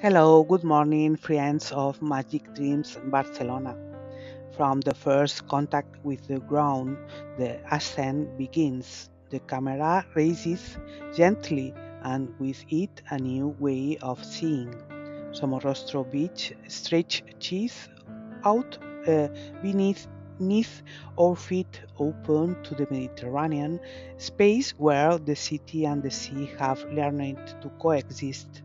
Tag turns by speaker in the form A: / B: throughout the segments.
A: Hello, good morning, friends of Magic Dreams Barcelona. From the first contact with the ground, the ascent begins. The camera raises gently, and with it, a new way of seeing. Somorrostro Beach stretches out uh, beneath, beneath our feet, open to the Mediterranean, space where the city and the sea have learned to coexist.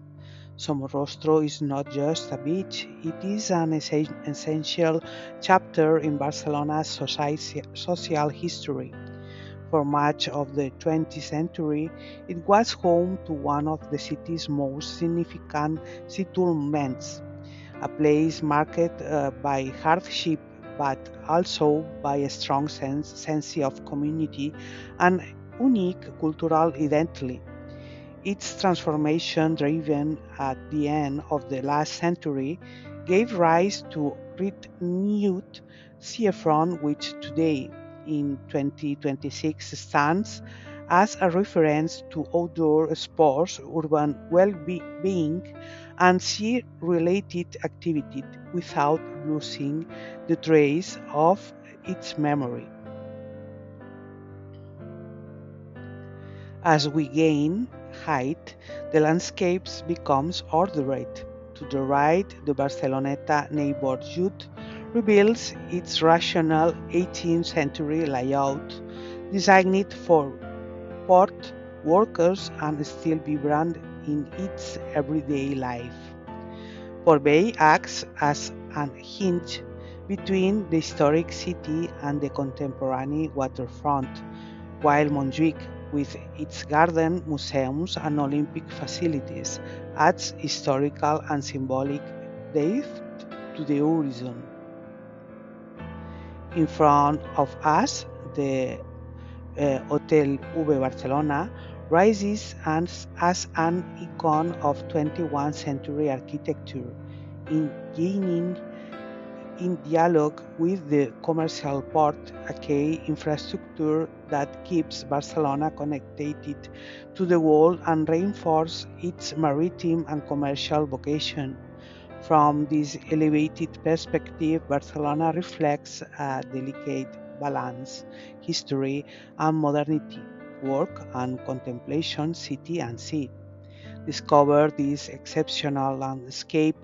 A: Somorrostro is not just a beach, it is an essential chapter in Barcelona's social history. For much of the 20th century, it was home to one of the city's most significant settlements, a place marked by hardship but also by a strong sense of community and unique cultural identity. Its transformation, driven at the end of the last century, gave rise to renewed seafront, which today, in 2026, stands as a reference to outdoor sports, urban well-being, and sea-related activity without losing the trace of its memory. As we gain height, the landscape becomes ordered. To the right, the Barceloneta neighborhood reveals its rational 18th century layout, designed for port workers and still vibrant in its everyday life. Bay acts as an hinge between the historic city and the contemporary waterfront, while Montjuic, with its garden, museums, and Olympic facilities, adds historical and symbolic depth to the horizon. In front of us, the Hotel V Barcelona rises as an icon of 21st century architecture, gaining in dialogue with the commercial port, a key infrastructure that keeps Barcelona connected to the world and reinforces its maritime and commercial vocation. From this elevated perspective, Barcelona reflects a delicate balance, history and modernity, work and contemplation, city and sea. Discover this exceptional landscape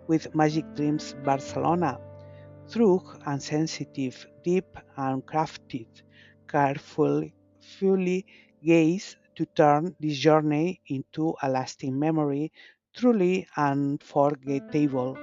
A: with Magic Dreams Barcelona, true and sensitive, deep and crafted, carefully fully gaze to turn this journey into a lasting memory, truly unforgettable.